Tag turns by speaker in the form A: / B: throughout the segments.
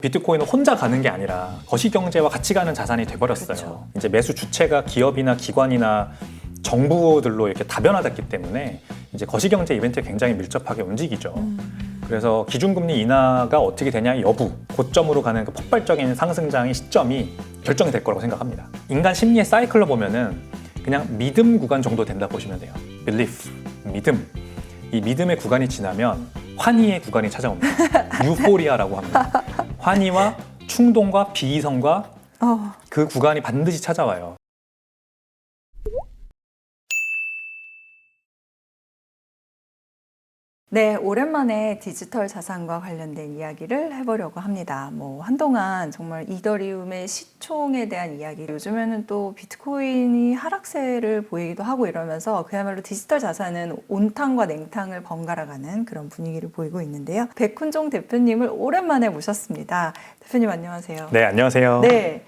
A: 비트코인은 혼자 가는 게 아니라 거시경제와 같이 가는 자산이 돼버렸어요.
B: 그렇죠.
A: 이제 매수 주체가 기업이나 기관이나 정부들로 이렇게 다변화됐기 때문에 이제 거시경제 이벤트에 굉장히 밀접하게 움직이죠. 그래서 기준금리 인하가 어떻게 되냐 여부, 고점으로 가는 그 폭발적인 상승장의 시점이 결정이 될 거라고 생각합니다. 인간 심리의 사이클로 보면은 그냥 믿음 구간 정도 된다 보시면 돼요. belief, 믿음. 이 믿음의 구간이 지나면 환희의 구간이 찾아옵니다. 유포리아라고 합니다. 환희와 충동과 비이성과 그 구간이 반드시 찾아와요.
B: 네, 오랜만에 디지털 자산과 관련된 이야기를 해보려고 합니다. 한동안 정말 이더리움의 시총에 대한 이야기, 요즘에는 또 비트코인이 하락세를 보이기도 하고 이러면서 그야말로 디지털 자산은 온탕과 냉탕을 번갈아가는 그런 분위기를 보이고 있는데요. 백훈종 대표님을 오랜만에 모셨습니다. 대표님 안녕하세요.
A: 네, 안녕하세요.
B: 네,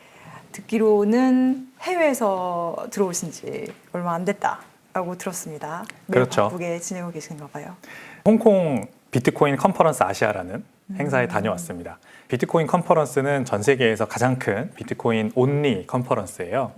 B: 듣기로는 해외에서 들어오신 지 얼마 안 됐다라고 들었습니다. 매우
A: 그렇죠.
B: 바쁘게 지내고 계신가 봐요.
A: 홍콩 비트코인 컨퍼런스 아시아라는 행사에 다녀왔습니다. 비트코인 컨퍼런스는 전 세계에서 가장 큰 비트코인 온리 컨퍼런스예요.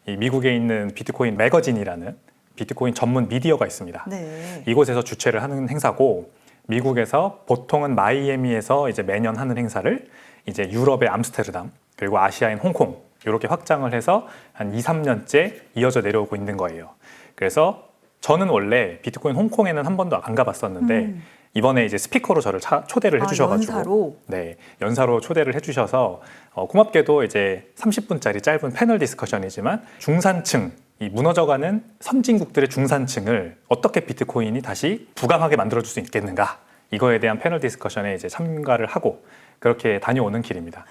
A: 이 미국에 있는 비트코인 매거진이라는 비트코인 전문 미디어가 있습니다.
B: 네.
A: 이곳에서 주최를 하는 행사고, 미국에서 보통은 마이애미에서 이제 매년 하는 행사를 이제 유럽의 암스테르담 그리고 아시아인 홍콩 이렇게 확장을 해서 한 2, 3년째 이어져 내려오고 있는 거예요. 그래서 저는 원래 비트코인 홍콩에는 한 번도 안 가봤었는데 이번에 이제 스피커로 저를 초대를 해주셔가지고
B: 연사로?
A: 네, 연사로 초대를 해주셔서 고맙게도 이제 30분짜리 짧은 패널 디스커션이지만 중산층, 이 무너져가는 선진국들의 중산층을 어떻게 비트코인이 다시 부강하게 만들어줄 수 있겠는가, 이거에 대한 패널 디스커션에 이제 참가를 하고 그렇게 다녀오는 길입니다.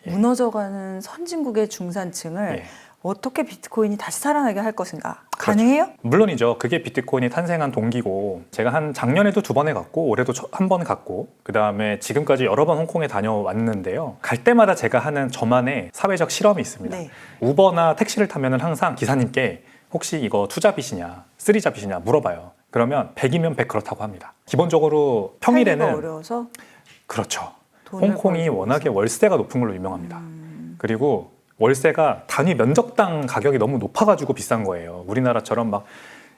B: 무너져가는 선진국의 중산층을
A: 예.
B: 어떻게 비트코인이 다시 살아나게 할 것인가? 가능해요?
A: 물론이죠. 그게 비트코인이 탄생한 동기고, 제가 한 작년에도 2번에 갔고 올해도 한 번 갔고 그 다음에 지금까지 여러 번 홍콩에 다녀왔는데요. 갈 때마다 제가 하는 저만의 사회적 실험이 있습니다.
B: 네.
A: 우버나 택시를 타면 항상 기사님께 혹시 이거 투잡이시냐 쓰리잡이시냐 물어봐요. 그러면 100이면 100 그렇다고 합니다. 기본적으로 평일에는
B: 살기가 어려워서
A: 그렇죠.
B: 돈을
A: 홍콩이
B: 벌기
A: 워낙에
B: 위해서.
A: 월세가 높은 걸로 유명합니다. 그리고 월세가 단위 면적당 가격이 너무 높아가지고 비싼 거예요. 우리나라처럼 막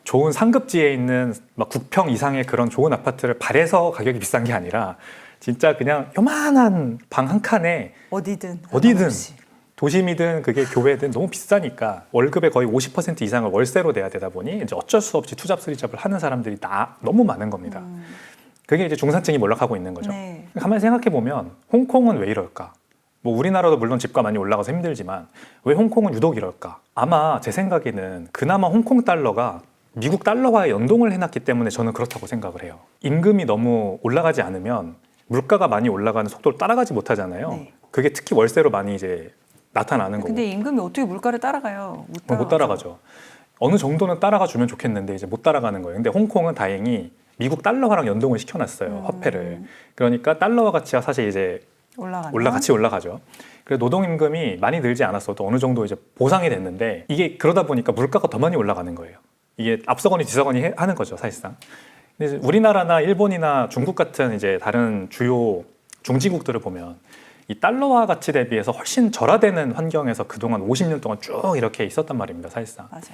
A: 좋은 상급지에 있는 막 9평 이상의 그런 좋은 아파트를 발해서 가격이 비싼 게 아니라 진짜 그냥 요만한 방 한 칸에
B: 어디든
A: 도심이든 그게 교외든 너무 비싸니까 월급의 거의 50% 이상을 월세로 내야 되다 보니 이제 어쩔 수 없이 투잡 쓰리잡을 하는 사람들이 너무 많은 겁니다. 그게 이제 중산층이 몰락하고 있는 거죠.
B: 네.
A: 가만히 생각해 보면 홍콩은 왜 이럴까? 뭐 우리나라도 물론 집값 많이 올라가서 힘들지만 왜 홍콩은 유독 이럴까? 아마 제 생각에는 그나마 홍콩 달러가 미국 달러와의 연동을 해놨기 때문에 저는 그렇다고 생각을 해요. 임금이 너무 올라가지 않으면 물가가 많이 올라가는 속도를 따라가지 못하잖아요.
B: 네.
A: 그게 특히 월세로 많이 이제 나타나는 거고.
B: 근데 임금이 어떻게 물가를 따라가요?
A: 못 따라가죠. 어느 정도는 따라가 주면 좋겠는데 이제 못 따라가는 거예요. 근데 홍콩은 다행히 미국 달러화랑 연동을 시켜놨어요. 화폐를. 그러니까 달러화 가치가 사실 이제 같이 올라가죠. 그래서 노동임금이 많이 늘지 않았어도 어느 정도 이제 보상이 됐는데, 이게 그러다 보니까 물가가 더 많이 올라가는 거예요. 이게 앞서거니 뒤서거니 하는 거죠, 사실상. 근데 우리나라나 일본이나 중국 같은 이제 다른 주요 중지국들을 보면 이 달러화 가치 대비해서 훨씬 절하되는 환경에서 그동안 50년 동안 쭉 이렇게 있었단 말입니다, 사실상.
B: 맞아요.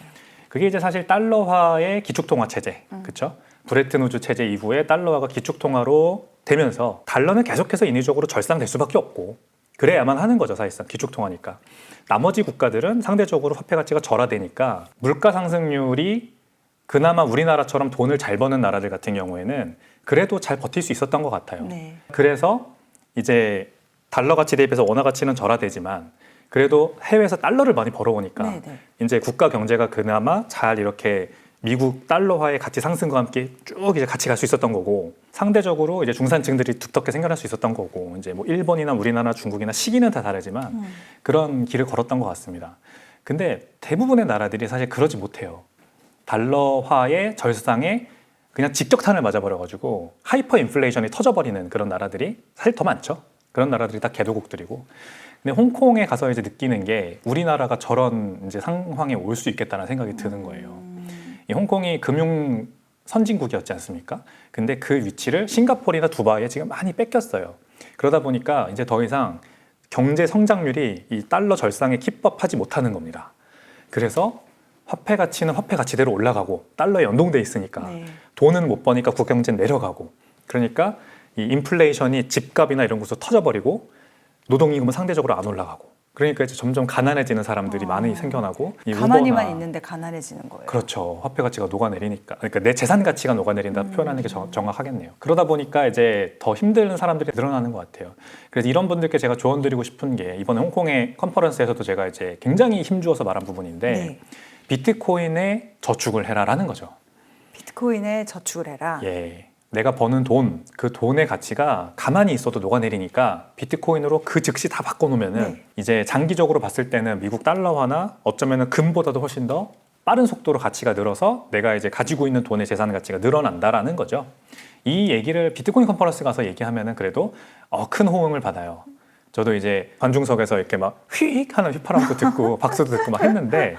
A: 그게 이제 사실 달러화의 기축통화 체제, 그렇죠? 브레튼 우즈 체제 이후에 달러화가 기축통화로 되면서 달러는 계속해서 인위적으로 절상될 수밖에 없고, 그래야만 하는 거죠, 사실상 기축통화니까. 나머지 국가들은 상대적으로 화폐 가치가 절하되니까 물가 상승률이 그나마 우리나라처럼 돈을 잘 버는 나라들 같은 경우에는 그래도 잘 버틸 수 있었던 것 같아요.
B: 네.
A: 그래서 이제 달러 가치 대비해서 원화 가치는 절하되지만 그래도 해외에서 달러를 많이 벌어오니까
B: 네네.
A: 이제 국가 경제가 그나마 잘 이렇게 미국 달러화의 가치 상승과 함께 쭉 이제 같이 갈 수 있었던 거고, 상대적으로 이제 중산층들이 두텁게 생겨날 수 있었던 거고, 이제 뭐 일본이나 우리나라, 중국이나 시기는 다 다르지만 그런 길을 걸었던 것 같습니다. 근데 대부분의 나라들이 사실 그러지 못해요. 달러화의 절상에 그냥 직격탄을 맞아버려가지고 하이퍼 인플레이션이 터져버리는 그런 나라들이 사실 더 많죠. 그런 나라들이 다 개도국들이고. 근데 홍콩에 가서 이제 느끼는 게 우리나라가 저런 이제 상황에 올 수 있겠다는 생각이 드는 거예요. 이 홍콩이 금융 선진국이었지 않습니까? 근데 그 위치를 싱가포르나 두바이에 지금 많이 뺏겼어요. 그러다 보니까 이제 더 이상 경제 성장률이 이 달러 절상에 킵업하지 못하는 겁니다. 그래서 화폐 가치는 화폐 가치대로 올라가고 달러에 연동돼 있으니까
B: 네.
A: 돈은 못 버니까 국경제는 내려가고 그러니까 이 인플레이션이 집값이나 이런 곳에서 터져버리고 노동임금은 상대적으로 안 올라가고 그러니까 이제 점점 가난해지는 사람들이 많이 생겨나고 이
B: 가만히만
A: 우버나
B: 있는데 가난해지는 거예요.
A: 그렇죠. 화폐 가치가 녹아내리니까 그러니까 내 재산 가치가 녹아내린다 표현하는 게 정확하겠네요. 그러다 보니까 이제 더 힘든 사람들이 늘어나는 것 같아요. 그래서 이런 분들께 제가 조언 드리고 싶은 게 이번에 홍콩의 컨퍼런스에서도 제가 이제 굉장히 힘주어서 말한 부분인데
B: 네.
A: 비트코인에 저축을 해라라는 거죠.
B: 비트코인에 저축을 해라.
A: 예. 내가 버는 돈, 그 돈의 가치가 가만히 있어도 녹아내리니까 비트코인으로 그 즉시 다 바꿔놓으면은
B: 네.
A: 이제 장기적으로 봤을 때는 미국 달러화나 어쩌면은 금보다도 훨씬 더 빠른 속도로 가치가 늘어서 내가 이제 가지고 있는 돈의 재산 가치가 늘어난다라는 거죠. 이 얘기를 비트코인 컨퍼런스 가서 얘기하면은 그래도 큰 호응을 받아요. 저도 이제 관중석에서 이렇게 막 휙 하는 휘파람도 듣고 박수도 듣고 막 했는데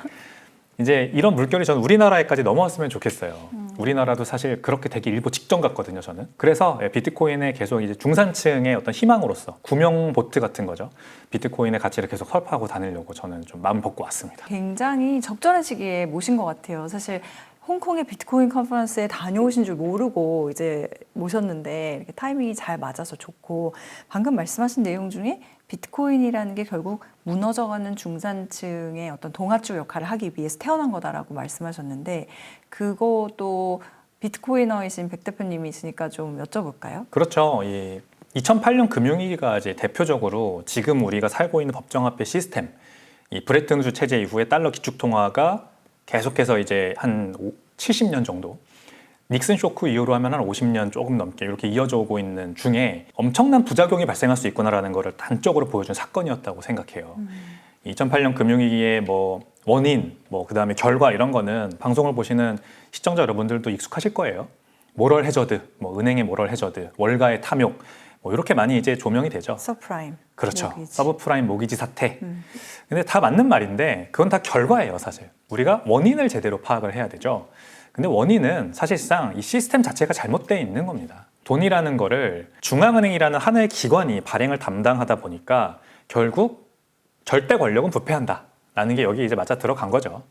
A: 이제 이런 물결이 저는 우리나라에까지 넘어왔으면 좋겠어요. 우리나라도 사실 그렇게 되기 일보 직전 같거든요, 저는. 그래서 비트코인에 계속 이제 중산층의 어떤 희망으로서 구명 보트 같은 거죠. 비트코인의 가치를 계속 설파하고 다니려고 저는 좀 마음 먹고 왔습니다.
B: 굉장히 적절한 시기에 모신 것 같아요. 사실 홍콩의 비트코인 컨퍼런스에 다녀오신 줄 모르고 이제 모셨는데 이렇게 타이밍이 잘 맞아서 좋고 방금 말씀하신 내용 중에 비트코인이라는 게 결국 무너져가는 중산층의 어떤 동아줄 역할을 하기 위해서 태어난 거다라고 말씀하셨는데 그것도 비트코이너이신 백 대표님이 있으니까 좀 여쭤볼까요?
A: 그렇죠. 2008년 금융위기가 이제 대표적으로 지금 우리가 살고 있는 법정화폐 시스템, 이 브레튼 우드 체제 이후에 달러 기축통화가 계속해서 이제 한 70년 정도 닉슨 쇼크 이후로 하면 한 50년 조금 넘게 이렇게 이어져 오고 있는 중에 엄청난 부작용이 발생할 수 있구나라는 것을 단적으로 보여준 사건이었다고 생각해요. 2008년 금융위기의 뭐 원인, 뭐 그다음에 결과 이런 거는 방송을 보시는 시청자 여러분들도 익숙하실 거예요. 모럴 해저드, 뭐 은행의 모럴 해저드, 월가의 탐욕, 뭐 이렇게 많이 이제 조명이 되죠.
B: 서프라임.
A: 그렇죠.
B: 모기지.
A: 서브프라임 모기지 사태. 근데 다 맞는 말인데 그건 다 결과예요, 사실. 우리가 원인을 제대로 파악을 해야 되죠. 근데 원인은 사실상 이 시스템 자체가 잘못되어 있는 겁니다. 돈이라는 거를 중앙은행이라는 하나의 기관이 발행을 담당하다 보니까 결국 절대 권력은 부패한다 라는 게 여기 이제 맞아 들어간 거죠.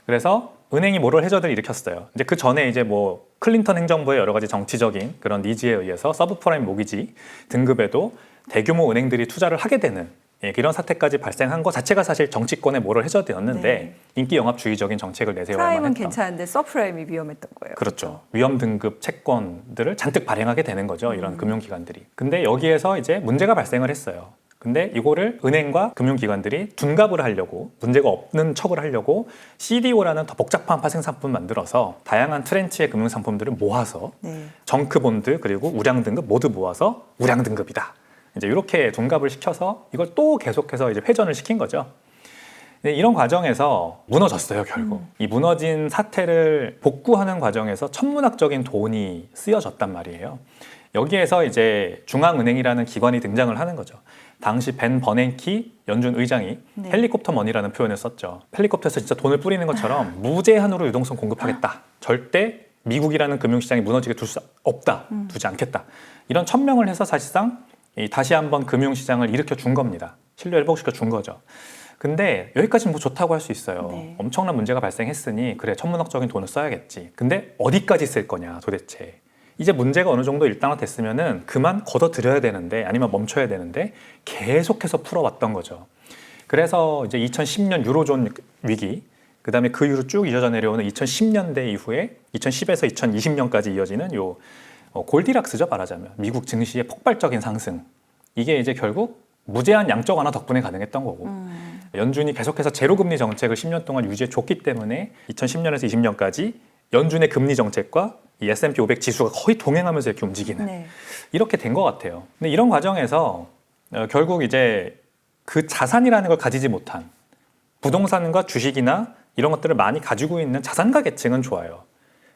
A: 그래서 은행이 모럴 해저드를 일으켰어요. 이제 그 전에 이제 뭐 클린턴 행정부의 여러 가지 정치적인 그런 니즈에 의해서 서브프라임 모기지 등급에도 대규모 은행들이 투자를 하게 되는 이런 사태까지 발생한 것 자체가 사실 정치권의 모럴 해저드였는데
B: 네.
A: 인기 영합주의적인 정책을 내세워야만
B: 프라임은
A: 했던.
B: 괜찮은데 서프라임이 위험했던 거예요.
A: 그렇죠. 위험 등급 채권들을 잔뜩 발행하게 되는 거죠. 이런 금융기관들이. 근데 여기에서 이제 문제가 발생을 했어요. 근데 이거를 은행과 금융기관들이 둔갑을 하려고 문제가 없는 척을 하려고 CDO라는 더 복잡한 파생 상품을 만들어서 다양한 트렌치의 금융상품들을 모아서
B: 네.
A: 정크본드 그리고 우량 등급 모두 모아서 우량 등급이다. 이제 이렇게 둔갑을 시켜서 이걸 또 계속해서 이제 회전을 시킨 거죠. 근데 이런 과정에서 무너졌어요, 결국. 이 무너진 사태를 복구하는 과정에서 천문학적인 돈이 쓰여졌단 말이에요. 여기에서 이제 중앙은행이라는 기관이 등장을 하는 거죠. 당시 벤 버냉키 연준 의장이
B: 네.
A: 헬리콥터 머니라는 표현을 썼죠. 헬리콥터에서 진짜 돈을 뿌리는 것처럼 무제한으로 유동성 공급하겠다. 절대 미국이라는 금융시장이 무너지게 둘 수 없다. 두지 않겠다. 이런 천명을 해서 사실상 다시 한번 금융시장을 일으켜 준 겁니다. 신뢰 회복시켜 준 거죠. 근데 여기까지는 뭐 좋다고 할 수 있어요.
B: 네.
A: 엄청난 문제가 발생했으니 그래 천문학적인 돈을 써야겠지. 근데 어디까지 쓸 거냐 도대체. 이제 문제가 어느 정도 일단화됐으면은 그만 걷어들여야 되는데 아니면 멈춰야 되는데 계속해서 풀어왔던 거죠. 그래서 이제 2010년 유로존 위기, 그다음에 그 이후로 쭉 이어져 내려오는 2010년대 이후에 2010에서 2020년까지 이어지는 요 골디락스죠, 말하자면 미국 증시의 폭발적인 상승. 이게 이제 결국 무제한 양적 완화 덕분에 가능했던 거고 연준이 계속해서 제로금리 정책을 10년 동안 유지해 줬기 때문에 2010년에서 20년까지 연준의 금리 정책과 이 S&P 500 지수가 거의 동행하면서 이렇게 움직이는
B: 네.
A: 이렇게 된 것 같아요. 근데 이런 과정에서 결국 이제 그 자산이라는 걸 가지지 못한 부동산과 주식이나 이런 것들을 많이 가지고 있는 자산가 계층은 좋아요.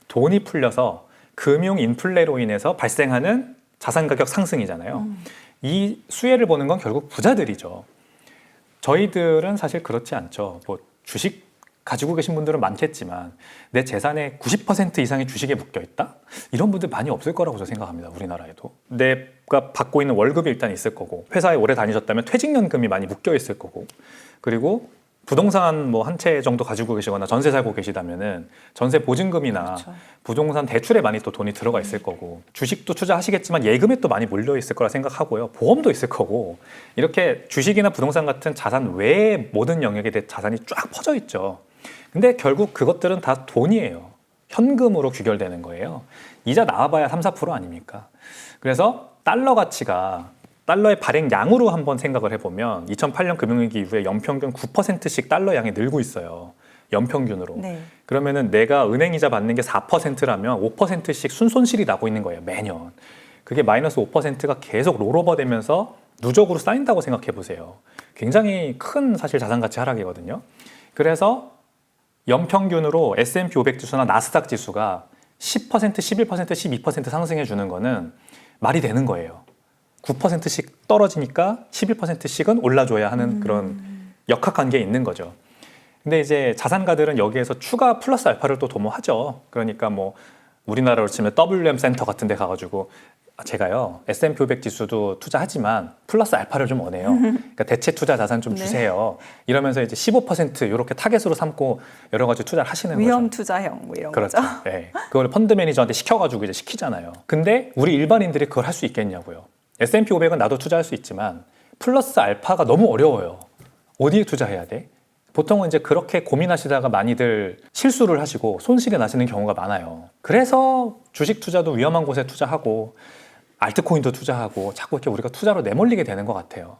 A: 돈이 풀려서 금융 인플레로 인해서 발생하는 자산 가격 상승이잖아요. 이 수혜를 보는 건 결국 부자들이죠. 저희들은 사실 그렇지 않죠. 뭐 주식 가지고 계신 분들은 많겠지만 내 재산의 90% 이상이 주식에 묶여 있다? 이런 분들 많이 없을 거라고 저는 생각합니다. 우리나라에도. 내가 받고 있는 월급이 일단 있을 거고, 회사에 오래 다니셨다면 퇴직연금이 많이 묶여 있을 거고, 그리고 부동산 뭐 한 채 정도 가지고 계시거나 전세 살고 계시다면은 전세 보증금이나
B: 그렇죠.
A: 부동산 대출에 많이 또 돈이 들어가 있을 거고, 주식도 투자하시겠지만 예금에 또 많이 몰려 있을 거라 생각하고요. 보험도 있을 거고, 이렇게 주식이나 부동산 같은 자산 외에 모든 영역에 대해 자산이 쫙 퍼져 있죠. 근데 결국 그것들은 다 돈이에요. 현금으로 귀결되는 거예요. 이자 나와봐야 3, 4% 아닙니까? 그래서 달러 가치가 달러의 발행량으로 한번 생각을 해보면 2008년 금융위기 이후에 연평균 9%씩 달러 양이 늘고 있어요. 연평균으로.
B: 네.
A: 그러면은 내가 은행이자 받는 게 4%라면 5%씩 순손실이 나고 있는 거예요. 매년. 그게 마이너스 5%가 계속 롤오버 되면서 누적으로 쌓인다고 생각해 보세요. 굉장히 큰 사실 자산 가치 하락이거든요. 그래서 연평균으로 S&P 500 지수나 나스닥 지수가 10%, 11%, 12% 상승해 주는 거는 말이 되는 거예요. 9%씩 떨어지니까 11%씩은 올라줘야 하는 그런 역학관계에 있는 거죠. 근데 이제 자산가들은 여기에서 추가 플러스 알파를 또 도모하죠. 그러니까 뭐 우리나라로 치면 WM 센터 같은 데 가가지고 제가요 S&P 500 지수도 투자하지만 플러스 알파를 좀 원해요. 그러니까 대체 투자 자산 좀
B: 네.
A: 주세요. 이러면서 이제 15% 이렇게 타겟으로 삼고 여러 가지 투자를 하시는
B: 위험
A: 거죠.
B: 투자형 뭐 이런
A: 그렇죠.
B: 거죠.
A: 네. 그걸 펀드 매니저한테 시켜가지고 이제 시키잖아요. 근데 우리 일반인들이 그걸 할 수 있겠냐고요. S&P 500은 나도 투자할 수 있지만 플러스 알파가 너무 어려워요. 어디에 투자해야 돼? 보통은 이제 그렇게 고민하시다가 많이들 실수를 하시고 손실이 나시는 경우가 많아요. 그래서 주식 투자도 위험한 곳에 투자하고 알트코인도 투자하고 자꾸 이렇게 우리가 투자로 내몰리게 되는 것 같아요.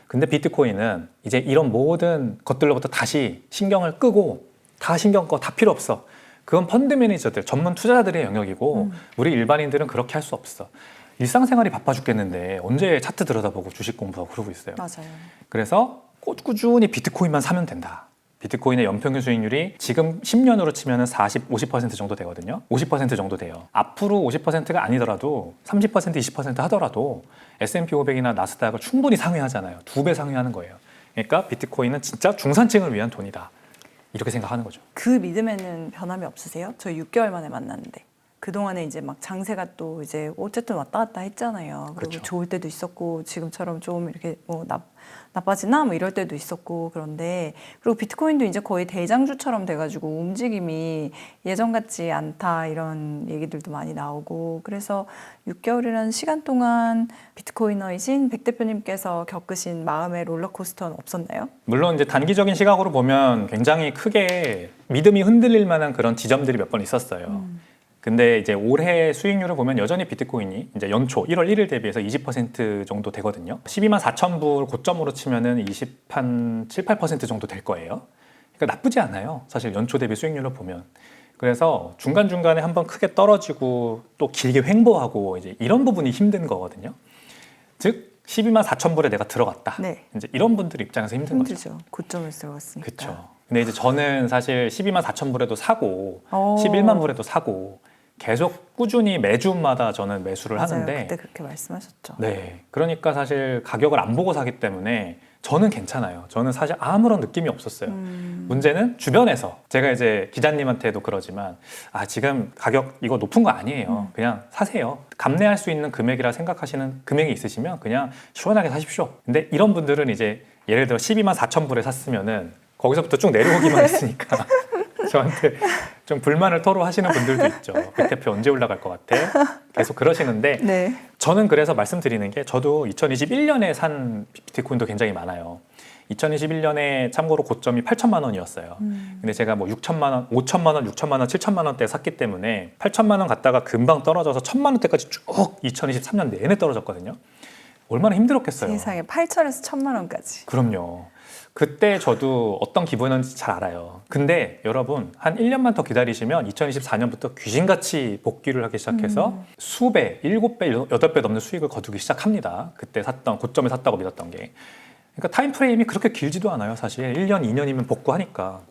A: 근데 비트코인은 이제 이런 모든 것들로부터 다시 신경을 끄고 다 신경 꺼, 다 필요 없어. 그건 펀드 매니저들, 전문 투자자들의 영역이고 우리 일반인들은 그렇게 할 수 없어. 일상생활이 바빠 죽겠는데 언제 차트 들여다보고 주식 공부하고 그러고 있어요.
B: 맞아요.
A: 그래서 꾸준히 비트코인만 사면 된다. 비트코인의 연평균 수익률이 지금 10년으로 치면 40, 50% 정도 되거든요. 50% 정도 돼요. 앞으로 50%가 아니더라도 30%, 20% 하더라도 S&P 500이나 나스닥을 충분히 상회하잖아요. 2배 상회하는 거예요. 그러니까 비트코인은 진짜 중산층을 위한 돈이다. 이렇게 생각하는 거죠.
B: 그 믿음에는 변함이 없으세요? 저 6개월 만에 만났는데. 그동안에 이제 막 장세가 또 이제 어쨌든 왔다 갔다 했잖아요. 그리고
A: 그렇죠.
B: 좋을 때도 있었고 지금처럼 좀 이렇게 뭐 나빠지나 뭐 이럴 때도 있었고 그런데 그리고 비트코인도 이제 거의 대장주처럼 돼가지고 움직임이 예전 같지 않다 이런 얘기들도 많이 나오고 그래서 6개월이라는 시간 동안 비트코이너이신 백 대표님께서 겪으신 마음의 롤러코스터는 없었나요?
A: 물론 이제 단기적인 시각으로 보면 굉장히 크게 믿음이 흔들릴 만한 그런 지점들이 몇 번 있었어요. 근데 이제 올해 수익률을 보면 여전히 비트코인이 이제 연초 1월 1일 대비해서 20% 정도 되거든요. 12만 4천 불 고점으로 치면은 20한 7, 8% 정도 될 거예요. 그러니까 나쁘지 않아요. 사실 연초 대비 수익률을 보면. 그래서 중간중간에 한번 크게 떨어지고 또 길게 횡보하고 이제 이런 부분이 힘든 거거든요. 즉 12만 4천 불에 내가 들어갔다.
B: 네.
A: 이제 이런 분들 입장에서 힘든 거죠.
B: 힘들죠. 고점을 들어갔으니까.
A: 그렇죠. 근데 이제 저는 사실 12만 4천 불에도 사고
B: 오.
A: 11만 불에도 사고 계속 꾸준히 매주마다 저는 매수를
B: 맞아요.
A: 하는데
B: 그때 그렇게 말씀하셨죠.
A: 네, 그러니까 사실 가격을 안 보고 사기 때문에 저는 괜찮아요. 저는 사실 아무런 느낌이 없었어요. 문제는 주변에서 제가 이제 기자님한테도 그러지만 지금 가격 이거 높은 거 아니에요. 그냥 사세요. 감내할 수 있는 금액이라 생각하시는 금액이 있으시면 그냥 시원하게 사십시오. 근데 이런 분들은 이제 예를 들어 12만 4천 불에 샀으면은 거기서부터 쭉 내려오기만 했으니까 저한테 좀 불만을 토로하시는 분들도 있죠. 백 대표 언제 올라갈 것 같아? 계속 그러시는데
B: 네.
A: 저는 그래서 말씀드리는 게 저도 2021년에 산 비트코인도 굉장히 많아요. 2021년에 참고로 고점이 8천만 원이었어요. 근데 제가 뭐 6천만 원, 5천만 원, 6천만 원, 7천만 원대 샀기 때문에 8천만 원 갔다가 금방 떨어져서 1천만 원대까지 쭉 2023년 내내 떨어졌거든요. 얼마나 힘들었겠어요.
B: 세상에 8천에서 1,000만 원까지.
A: 그럼요. 그때 저도 어떤 기분인지 잘 알아요. 근데 여러분 한 1년만 더 기다리시면 2024년부터 귀신같이 복귀를 하기 시작해서 수배, 7배, 8배 넘는 수익을 거두기 시작합니다. 그때 샀던 고점에 샀다고 믿었던 게. 그러니까 타임프레임이 그렇게 길지도 않아요. 사실 1년, 2년이면 복구하니까.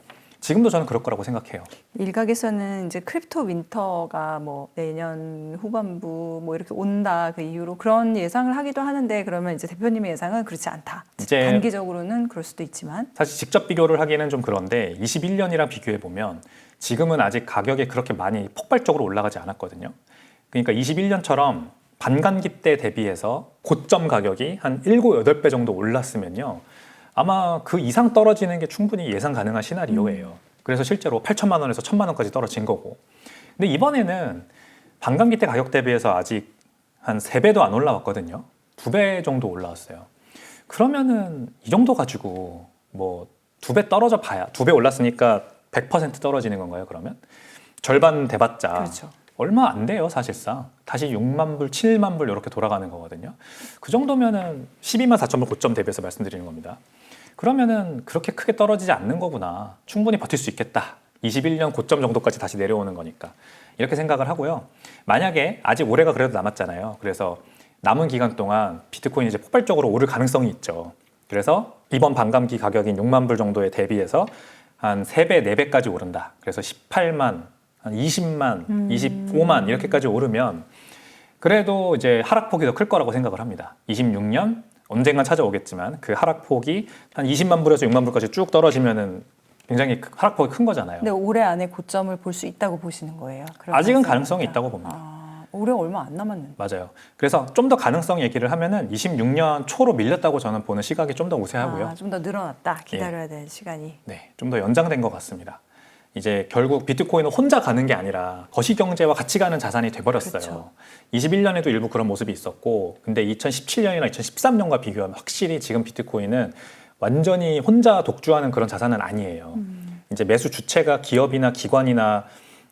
A: 지금도 저는 그럴 거라고 생각해요.
B: 일각에서는 이제 크립토 윈터가 뭐 내년 후반부 뭐 이렇게 온다 그 이후로 그런 예상을 하기도 하는데 그러면 이제 대표님의 예상은 그렇지 않다.
A: 이제
B: 단기적으로는 그럴 수도 있지만
A: 사실 직접 비교를 하기는 좀 그런데 21년이랑 비교해 보면 지금은 아직 가격이 그렇게 많이 폭발적으로 올라가지 않았거든요. 그러니까 21년처럼 반감기 때 대비해서 고점 가격이 한 7, 8배 정도 올랐으면요. 아마 그 이상 떨어지는 게 충분히 예상 가능한 시나리오예요. 그래서 실제로 8천만 원에서 1천만 원까지 떨어진 거고. 근데 이번에는 반감기 때 가격 대비해서 아직 한 3배도 안 올라왔거든요. 2배 정도 올라왔어요. 그러면은 이 정도 가지고 뭐 2배 떨어져 봐야 2배 올랐으니까 100% 떨어지는 건가요, 그러면? 절반 돼봤자
B: 그렇죠.
A: 얼마 안 돼요, 사실상. 다시 6만 불, 7만 불 이렇게 돌아가는 거거든요. 그 정도면은 12만 4천 불 고점 대비해서 말씀드리는 겁니다. 그러면은 그렇게 크게 떨어지지 않는 거구나. 충분히 버틸 수 있겠다. 21년 고점 정도까지 다시 내려오는 거니까. 이렇게 생각을 하고요. 만약에 아직 올해가 그래도 남았잖아요. 그래서 남은 기간 동안 비트코인이 이제 폭발적으로 오를 가능성이 있죠. 그래서 이번 반감기 가격인 6만 불 정도에 대비해서 한 3배, 4배까지 오른다. 그래서 18만, 한 20만, 25만 이렇게까지 오르면 그래도 이제 하락폭이 더 클 거라고 생각을 합니다. 26년 언젠간 찾아오겠지만 그 하락폭이 한 20만 불에서 6만 불까지 쭉 떨어지면은 굉장히 하락폭이 큰 거잖아요.
B: 근데 올해 안에 고점을 볼 수 있다고 보시는 거예요? 그런
A: 아직은
B: 가능성이
A: 가능성이
B: 있다.
A: 있다고 봅니다.
B: 올해 얼마 안 남았는데.
A: 맞아요. 그래서 좀 더 가능성 얘기를 하면은 26년 초로 밀렸다고 저는 보는 시각이 좀 더 우세하고요.
B: 좀 더 늘어났다. 기다려야 될 시간이.
A: 네, 좀 더 연장된 것 같습니다. 이제 결국 비트코인은 혼자 가는 게 아니라 거시경제와 같이 가는 자산이 돼버렸어요.
B: 그렇죠.
A: 21년에도 일부 그런 모습이 있었고, 근데 2017년이나 2013년과 비교하면 확실히 지금 비트코인은 완전히 혼자 독주하는 그런 자산은 아니에요. 이제 매수 주체가 기업이나 기관이나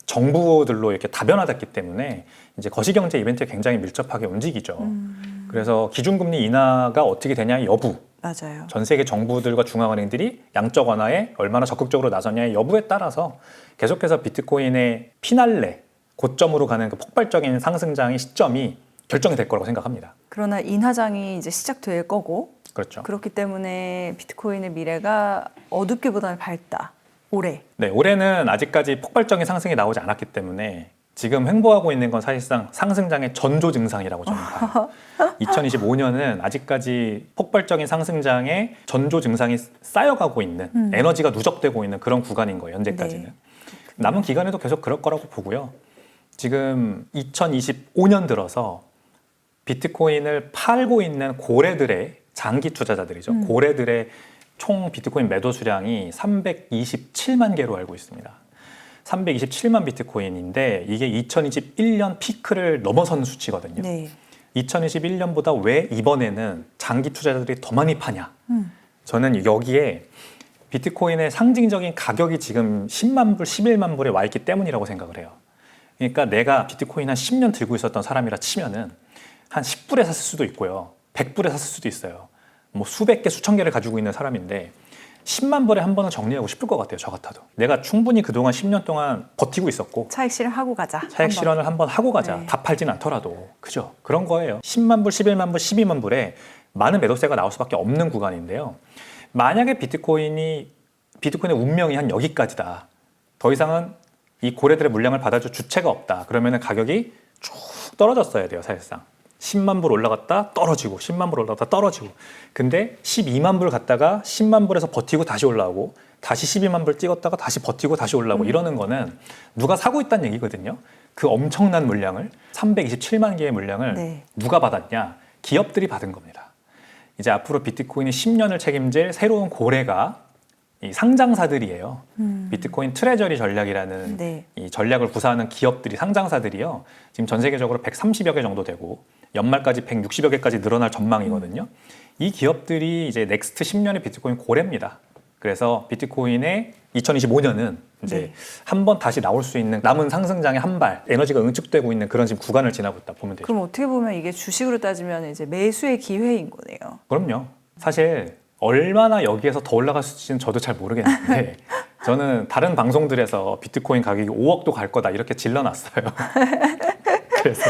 A: 정부들로 이렇게 다변화됐기 때문에 이제 거시경제 이벤트에 굉장히 밀접하게 움직이죠. 그래서 기준금리 인하가 어떻게 되냐 여부,
B: 맞아요.
A: 전 세계 정부들과 중앙은행들이 양적 완화에 얼마나 적극적으로 나서냐의 여부에 따라서 계속해서 비트코인의 피날레, 고점으로 가는 그 폭발적인 상승장의 시점이 결정이 될 거라고 생각합니다.
B: 그러나 인하장이 이제 시작될 거고
A: 그렇죠.
B: 그렇기 때문에 비트코인의 미래가 어둡기보다는 밝다. 올해.
A: 네, 올해는 아직까지 폭발적인 상승이 나오지 않았기 때문에 지금 횡보하고 있는 건 사실상 상승장의 전조 증상이라고 저는 봐요. 2025년은 아직까지 폭발적인 상승장의 전조 증상이 쌓여가고 있는 에너지가 누적되고 있는 그런 구간인 거예요. 현재까지는.
B: 네.
A: 남은 기간에도 계속 그럴 거라고 보고요. 지금 2025년 들어서 비트코인을 팔고 있는 고래들의 장기 투자자들이죠. 고래들의 총 비트코인 매도 수량이 327만 개로 알고 있습니다. 327만 비트코인인데 이게 2021년 피크를 넘어선 수치거든요.
B: 네.
A: 2021년보다 왜 이번에는 장기 투자자들이 더 많이 파냐? 저는 여기에 비트코인의 상징적인 가격이 지금 10만 불, 11만 불에 와 있기 때문이라고 생각을 해요. 그러니까 내가 비트코인 한 10년 들고 있었던 사람이라 치면은 한 10불에 샀을 수도 있고요. 100불에 샀을 수도 있어요. 뭐 수백 개, 수천 개를 가지고 있는 사람인데 10만 불에 한 번은 정리하고 싶을 것 같아요. 저 같아도. 내가 충분히 그동안 10년 동안 버티고 있었고
B: 차익 실현하고 가자.
A: 차익 실현을 한번 하고 가자.
B: 네.
A: 다 팔진 않더라도. 그죠? 그런 거예요. 10만 불, 11만 불, 12만 불에 많은 매도세가 나올 수밖에 없는 구간인데요. 만약에 비트코인의 운명이 한 여기까지다. 더 이상은 이 고래들의 물량을 받아줄 주체가 없다. 그러면 가격이 쭉 떨어졌어야 돼요. 사실상. 10만 불 올라갔다 떨어지고 10만 불 올라갔다 떨어지고 근데 12만 불 갔다가 10만 불에서 버티고 다시 올라오고 다시 12만 불 찍었다가 다시 버티고 다시 올라오고 이러는 거는 누가 사고 있다는 얘기거든요. 그 엄청난 물량을 327만 개의 물량을
B: 네.
A: 누가 받았냐? 기업들이 받은 겁니다. 이제 앞으로 비트코인이 10년을 책임질 새로운 고래가 이 상장사들이에요. 비트코인 트레저리 전략이라는
B: 네.
A: 이 전략을 구사하는 기업들이 상장사들이요. 지금 전 세계적으로 130여 개 정도 되고 연말까지 160여 개까지 늘어날 전망이거든요. 이 기업들이 이제 넥스트 10년의 비트코인 고래입니다. 그래서 비트코인의 2025년은 이제
B: 네.
A: 한 번 다시 나올 수 있는 남은 상승장의 한 발, 에너지가 응축되고 있는 그런 지금 구간을 지나고 있다 보면 되죠.
B: 그럼 어떻게 보면 이게 주식으로 따지면 이제 매수의 기회인 거네요.
A: 그럼요. 사실 얼마나 여기에서 더 올라갈지는 저도 잘 모르겠는데 저는 다른 방송들에서 비트코인 가격이 5억도 갈 거다 이렇게 질러놨어요. 그래서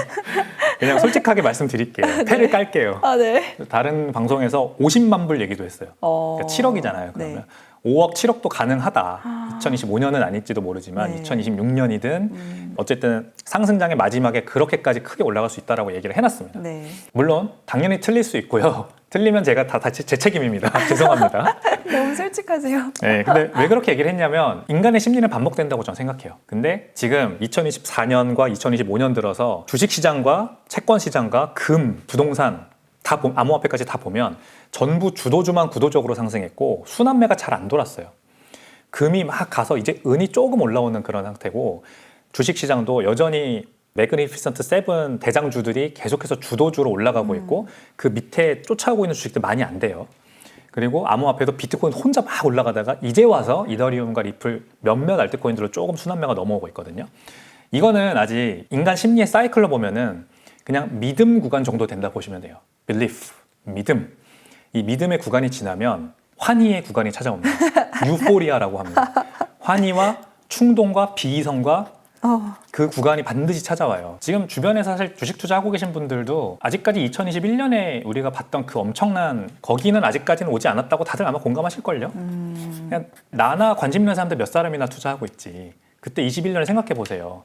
A: 그냥 솔직하게 말씀드릴게요. 패를 깔게요.
B: 아, 네.
A: 다른 방송에서 50만 불 얘기도 했어요. 그러니까 7억이잖아요. 그러면
B: 네.
A: 5억, 7억도 가능하다. 2025년은 아닐지도 모르지만
B: 네.
A: 2026년이든 어쨌든 상승장의 마지막에 그렇게까지 크게 올라갈 수 있다라고 얘기를 해놨습니다.
B: 네.
A: 물론 당연히 틀릴 수 있고요. 틀리면 제가 다 제 책임입니다. 죄송합니다.
B: 너무 솔직하세요.
A: 네, 근데 왜 그렇게 얘기를 했냐면 인간의 심리는 반복된다고 저는 생각해요. 근데 지금 2024년과 2025년 들어서 주식시장과 채권시장과 금, 부동산 다 암호화폐까지 다 보면 전부 주도주만 구도적으로 상승했고 순환매가 잘 안 돌았어요. 금이 막 가서 이제 은이 조금 올라오는 그런 상태고 주식시장도 여전히 매그니피센트 세븐 대장주들이 계속해서 주도주로 올라가고 있고 그 밑에 쫓아오고 있는 주식들 많이 안 돼요. 그리고 암호화폐도 비트코인 혼자 막 올라가다가 이제 와서 이더리움과 리플 몇몇 알트코인들로 조금 순환매가 넘어오고 있거든요. 이거는 아직 인간 심리의 사이클로 보면은 그냥 믿음 구간 정도 된다 보시면 돼요. belief, 믿음. 이 믿음의 구간이 지나면 환희의 구간이 찾아옵니다. 유포리아라고 합니다. 환희와 충동과 비이성과 그 구간이 반드시 찾아와요. 지금 주변에 사실 주식 투자하고 계신 분들도 아직까지 2021년에 우리가 봤던 그 엄청난 거기는 아직까지는 오지 않았다고 다들 아마 공감하실걸요? 그냥 나나 관심 있는 사람들 몇 사람이나 투자하고 있지. 그때 21년을 생각해 보세요.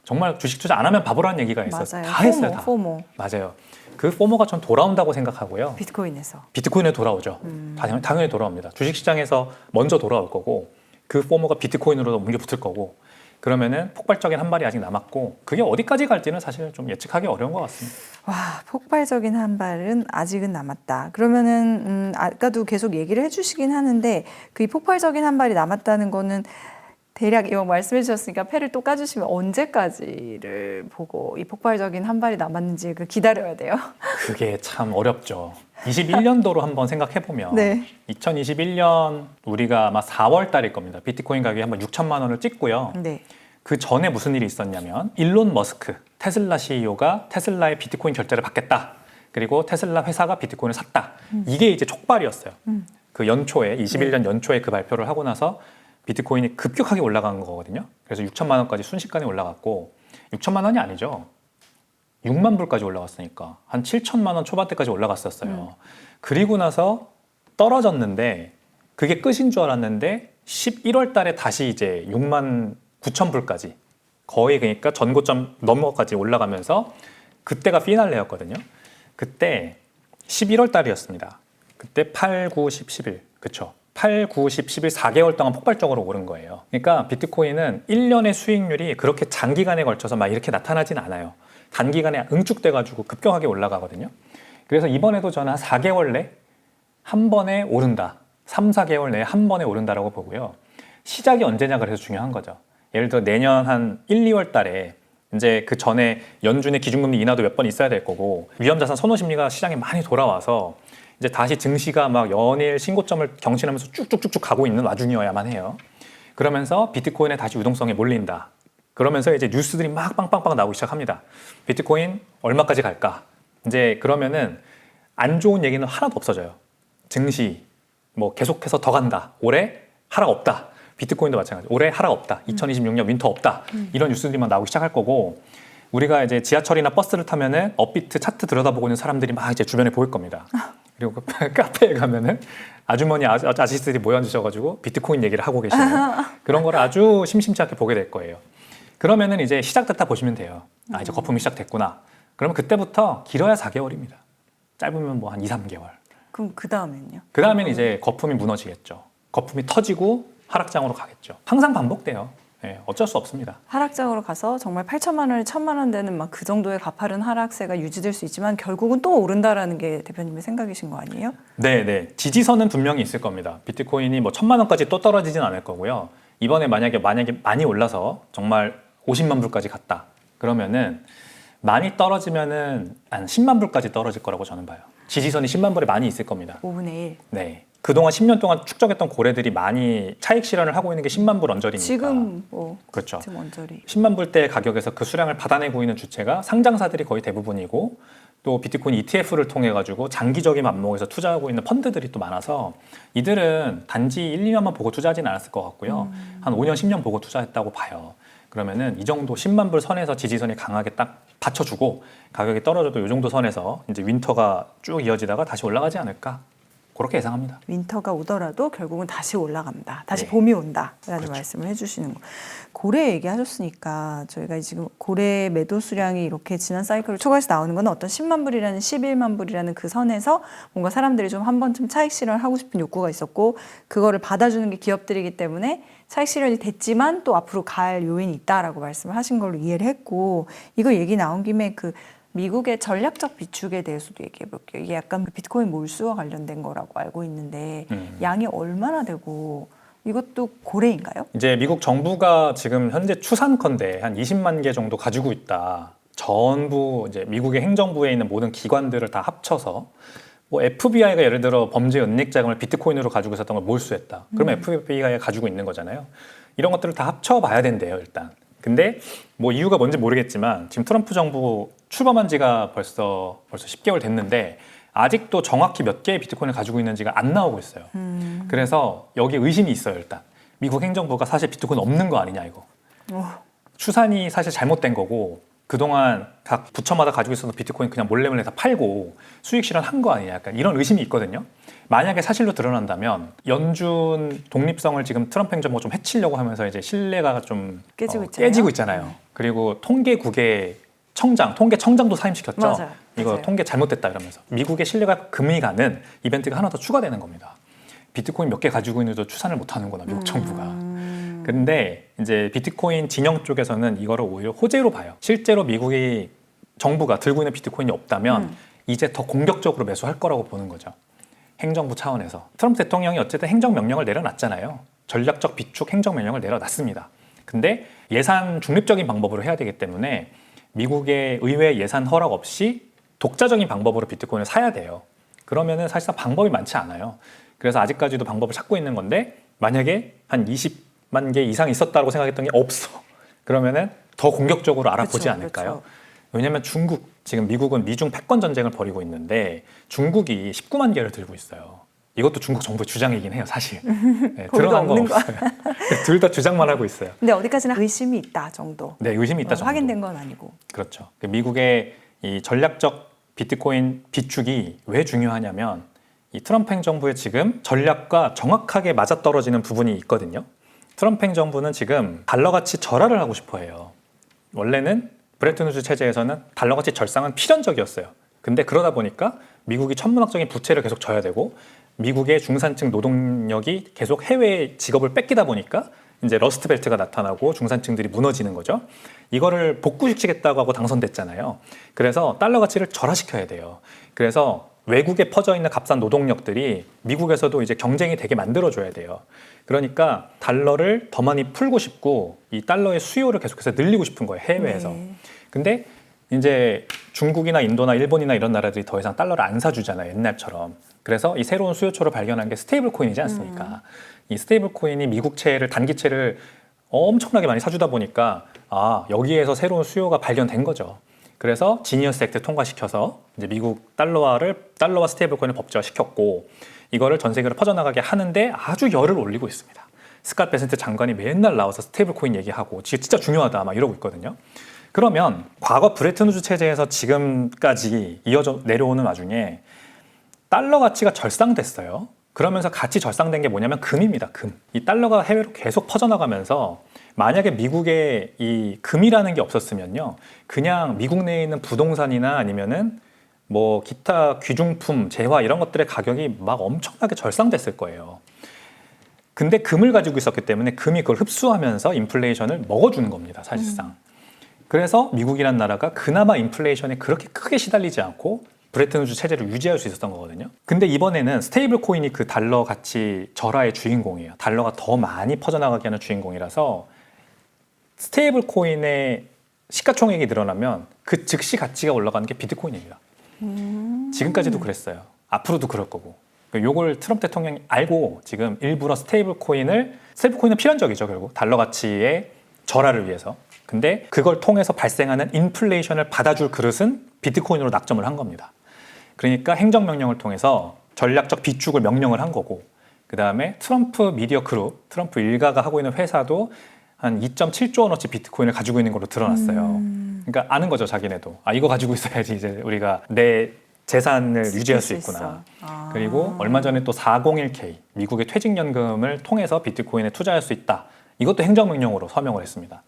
A: 정말 주식 투자 안 하면 바보라는 얘기가 있어요.
B: 맞아요.
A: 다 했어요. 다.
B: 포모.
A: 맞아요. 그 포모가 전 돌아온다고 생각하고요.
B: 비트코인에서.
A: 비트코인에 돌아오죠. 당연히 돌아옵니다. 주식시장에서 먼저 돌아올 거고 그 포모가 비트코인으로 옮겨 붙을 거고 그러면은 폭발적인 한 발이 아직 남았고 그게 어디까지 갈지는 사실 좀 예측하기 어려운 것 같습니다.
B: 와, 폭발적인 한 발은 아직은 남았다. 그러면은 아까도 계속 얘기를 해주시긴 하는데 그 이 폭발적인 한 발이 남았다는 거는 대략 이거 말씀해 주셨으니까 패를 또 까주시면 언제까지를 보고 이 폭발적인 한 발이 남았는지 그 기다려야 돼요.
A: 그게 참 어렵죠. 21년도로 한번 생각해 보면
B: 네.
A: 2021년 우리가 아마 4월 달일 겁니다. 비트코인 가격이 한번 6천만 원을 찍고요.
B: 네.
A: 그 전에 무슨 일이 있었냐면 일론 머스크 테슬라 CEO가 테슬라의 비트코인 결제를 받겠다. 그리고 테슬라 회사가 비트코인을 샀다. 이게 이제 촉발이었어요. 그 연초에 21년 연초에 그 발표를 하고 나서 비트코인이 급격하게 올라간 거거든요. 그래서 6천만 원까지 순식간에 올라갔고 6천만 원이 아니죠. 6만 불까지 올라갔으니까 한 7천만 원 초반대까지 올라갔었어요. 그리고 나서 떨어졌는데 그게 끝인 줄 알았는데 11월 달에 다시 이제 6만 9천 불까지 거의 그러니까 전고점 넘어까지 올라가면서 그때가 피날레였거든요. 그때 11월 달이었습니다. 그때 8, 9, 10, 11 그쵸? 8, 9, 10, 11 4개월 동안 폭발적으로 오른 거예요. 그러니까 비트코인은 1년의 수익률이 그렇게 장기간에 걸쳐서 막 이렇게 나타나진 않아요. 단기간에 응축돼가지고 급격하게 올라가거든요. 그래서 이번에도 저는 한 4개월 내 한 번에 오른다. 3, 4개월 내에 한 번에 오른다라고 보고요. 시작이 언제냐 그래서 중요한 거죠. 예를 들어 내년 한 1, 2월 달에 이제 그 전에 연준의 기준금리 인하도 몇 번 있어야 될 거고 위험자산 선호 심리가 시장에 많이 돌아와서 이제 다시 증시가 막 연일 신고점을 경신하면서 쭉쭉쭉쭉 가고 있는 와중이어야만 해요. 그러면서 비트코인에 다시 유동성이 몰린다. 그러면서 이제 뉴스들이 막 빵빵빵 나오기 시작합니다. 비트코인 얼마까지 갈까? 이제 그러면은 안 좋은 얘기는 하나도 없어져요. 증시 뭐 계속해서 더 간다. 올해 하락 없다. 비트코인도 마찬가지. 올해 하락 없다. 2026년 윈터 없다. 이런 뉴스들만 나오기 시작할 거고 우리가 이제 지하철이나 버스를 타면은 업비트 차트 들여다보고 있는 사람들이 막 이제 주변에 보일 겁니다. 그리고 카페에 가면은 아주머니 아저씨들이 모여 앉으셔가지고 비트코인 얘기를 하고 계시는 그런 걸 아주 심심치 않게 보게 될 거예요. 그러면은 이제 시작됐다 보시면 돼요. 아 이제 거품이 시작됐구나. 그러면 그때부터 길어야 4개월입니다. 짧으면 뭐 한 2, 3개월.
B: 그럼 그 다음엔요?
A: 그 다음엔 이제 거품이 무너지겠죠. 거품이 터지고 하락장으로 가겠죠. 항상 반복돼요. 네, 어쩔 수 없습니다.
B: 하락장으로 가서 정말 8천만 원에 1천만 원 되는 막 그 정도의 가파른 하락세가 유지될 수 있지만 결국은 또 오른다라는 게 대표님의 생각이신 거 아니에요?
A: 네. 지지선은 분명히 있을 겁니다. 비트코인이 뭐 1,000만 원까지 또 떨어지진 않을 거고요. 이번에 만약에 많이 올라서 정말 50만 불까지 갔다. 그러면은 많이 떨어지면은 한 10만 불까지 떨어질 거라고 저는 봐요. 지지선이 10만 불에 많이 있을 겁니다.
B: 5분의 1.
A: 네. 그동안 10년 동안 축적했던 고래들이 많이 차익 실현을 하고 있는 게 10만 불 언저리니까.
B: 지금 뭐
A: 그렇죠.
B: 지금 언저리.
A: 10만 불대 가격에서 그 수량을 받아내고 있는 주체가 상장사들이 거의 대부분이고 또 비트코인 ETF를 통해 가지고 장기적인 안목에서 투자하고 있는 펀드들이 또 많아서 이들은 단지 1, 2년만 보고 투자하지는 않았을 것 같고요. 한 5년, 10년 보고 투자했다고 봐요. 그러면은 이 정도 10만 불 선에서 지지선이 강하게 딱 받쳐주고 가격이 떨어져도 이 정도 선에서 이제 윈터가 쭉 이어지다가 다시 올라가지 않을까? 그렇게 예상합니다.
B: 윈터가 오더라도 결국은 다시 올라간다. 다시
A: 네.
B: 봄이 온다라는
A: 그렇죠.
B: 말씀을 해주시는 거. 고래 얘기하셨으니까 저희가 지금 고래 매도 수량이 이렇게 지난 사이클을 초과해서 나오는 건 어떤 10만 불이라는 11만 불이라는 그 선에서 뭔가 사람들이 좀 한 번쯤 차익 실현을 하고 싶은 욕구가 있었고 그거를 받아주는 게 기업들이기 때문에 차익 실현이 됐지만 또 앞으로 갈 요인이 있다라고 말씀을 하신 걸로 이해를 했고 이거 얘기 나온 김에 그 미국의 전략적 비축에 대해서도 얘기해 볼게요. 이게 약간 비트코인 몰수와 관련된 거라고 알고 있는데 양이 얼마나 되고 이것도 고래인가요?
A: 이제 미국 정부가 지금 현재 추산컨대 한 20만 개 정도 가지고 있다. 전부 이제 미국의 행정부에 있는 모든 기관들을 다 합쳐서 뭐 FBI가 예를 들어 범죄 은닉 자금을 비트코인으로 가지고 있었던 걸 몰수했다. 그러면 FBI가 가지고 있는 거잖아요. 이런 것들을 다 합쳐봐야 된대요, 일단. 근데 뭐 이유가 뭔지 모르겠지만 지금 트럼프 정부 출범한 지가 벌써 10개월 됐는데 아직도 정확히 몇 개의 비트코인을 가지고 있는지가 안 나오고 있어요. 그래서 여기 의심이 있어요, 일단. 미국 행정부가 사실 비트코인 없는 거 아니냐, 이거. 추산이 사실 잘못된 거고 그동안 각 부처마다 가지고 있었던 비트코인 그냥 몰래 다 팔고 수익 실현한 거 아니냐, 약간 이런 의심이 있거든요. 만약에 사실로 드러난다면 연준 독립성을 지금 트럼프 행정부가 좀 해치려고 하면서 이제 신뢰가 좀 깨지고 있잖아요. 그리고 통계국의 통계청장도 사임시켰죠.
B: 맞아요.
A: 이거
B: 맞아요.
A: 통계 잘못됐다 이러면서 미국의 신뢰가 금이 가는 이벤트가 하나 더 추가되는 겁니다. 비트코인 몇 개 가지고 있는데도 추산을 못 하는구나, 미국 정부가. 근데 이제 비트코인 진영 쪽에서는 이거를 오히려 호재로 봐요. 실제로 미국이 정부가 들고 있는 비트코인이 없다면 이제 더 공격적으로 매수할 거라고 보는 거죠. 행정부 차원에서. 트럼프 대통령이 어쨌든 행정명령을 내려놨잖아요. 전략적 비축 행정명령을 내려놨습니다. 근데 예산 중립적인 방법으로 해야 되기 때문에 미국의 의회 예산 허락 없이 독자적인 방법으로 비트코인을 사야 돼요. 그러면은 사실상 방법이 많지 않아요. 그래서 아직까지도 방법을 찾고 있는 건데 만약에 한 20만 개 이상 있었다고 생각했던 게 없어. 그러면은 더 공격적으로 알아보지
B: 그렇죠,
A: 않을까요?
B: 그렇죠.
A: 왜냐하면 지금 미국은 미중 패권 전쟁을 벌이고 있는데 중국이 19만 개를 들고 있어요. 이것도 중국 정부의 주장이긴 해요, 사실. 네, 드러난 건
B: 없는
A: 없어요. 둘 다 주장만 하고 있어요.
B: 근데 어디까지나 의심이 있다 정도.
A: 네, 의심이 있다 정도.
B: 확인된 건 아니고.
A: 그렇죠. 미국의 이 전략적 비트코인 비축이 왜 중요하냐면 이 트럼프 행정부의 지금 전략과 정확하게 맞아떨어지는 부분이 있거든요. 트럼프 행정부는 지금 달러 가치 절하를 하고 싶어 해요. 원래는 브레튼 우즈 체제에서는 달러 가치 절상은 필연적이었어요. 근데 그러다 보니까 미국이 천문학적인 부채를 계속 져야 되고 미국의 중산층 노동력이 계속 해외 직업을 뺏기다 보니까 이제 러스트 벨트가 나타나고 중산층들이 무너지는 거죠. 이거를 복구시키겠다고 하고 당선됐잖아요. 그래서 달러 가치를 절하시켜야 돼요. 그래서 외국에 퍼져 있는 값싼 노동력들이 미국에서도 이제 경쟁이 되게 만들어줘야 돼요. 그러니까 달러를 더 많이 풀고 싶고 이 달러의 수요를 계속해서 늘리고 싶은 거예요, 해외에서. 근데 이제 중국이나 인도나 일본이나 이런 나라들이 더 이상 달러를 안 사주잖아요, 옛날처럼. 그래서 이 새로운 수요처를 발견한 게 스테이블 코인이지 않습니까? 이 스테이블 코인이 미국채를 단기채를 엄청나게 많이 사주다 보니까 여기에서 새로운 수요가 발견된 거죠. 그래서 지니어스 액트 통과시켜서 이제 미국 달러와 스테이블 코인을 법제화시켰고 이거를 전 세계로 퍼져나가게 하는데 아주 열을 올리고 있습니다. 스캇 베센트 장관이 맨날 나와서 스테이블 코인 얘기하고 진짜 중요하다 막 이러고 있거든요. 그러면 과거 브레튼 우즈 체제에서 지금까지 이어져 내려오는 와중에 달러 가치가 절상됐어요. 그러면서 같이 절상된 게 뭐냐면 금입니다. 금. 이 달러가 해외로 계속 퍼져나가면서 만약에 미국에 이 금이라는 게 없었으면요, 그냥 미국 내에 있는 부동산이나 아니면은 뭐 기타 귀중품, 재화 이런 것들의 가격이 막 엄청나게 절상됐을 거예요. 근데 금을 가지고 있었기 때문에 금이 그걸 흡수하면서 인플레이션을 먹어주는 겁니다, 사실상. 그래서 미국이란 나라가 그나마 인플레이션에 그렇게 크게 시달리지 않고 브레튼 우즈 체제를 유지할 수 있었던 거거든요. 근데 이번에는 스테이블 코인이 그 달러 가치 절하의 주인공이에요. 달러가 더 많이 퍼져나가게 하는 주인공이라서 스테이블 코인의 시가총액이 늘어나면 그 즉시 가치가 올라가는 게 비트코인입니다. 지금까지도 그랬어요. 앞으로도 그럴 거고. 요걸 트럼프 대통령이 알고 지금 일부러 스테이블 코인은 필연적이죠, 결국 달러 가치의 절하를 위해서. 근데 그걸 통해서 발생하는 인플레이션을 받아줄 그릇은 비트코인으로 낙점을 한 겁니다. 그러니까 행정명령을 통해서 전략적 비축을 명령을 한 거고, 그 다음에 트럼프 미디어 그룹, 트럼프 일가가 하고 있는 회사도 한 2.7조 원어치 비트코인을 가지고 있는 걸로 드러났어요. 그러니까 아는 거죠, 자기네도. 이거 가지고 있어야지 이제 우리가 내 재산을
B: 지킬
A: 유지할 수
B: 수
A: 있구나.
B: 있어. 아.
A: 그리고 얼마 전에 또 401k 미국의 퇴직연금을 통해서 비트코인에 투자할 수 있다. 이것도 행정명령으로 서명을 했습니다.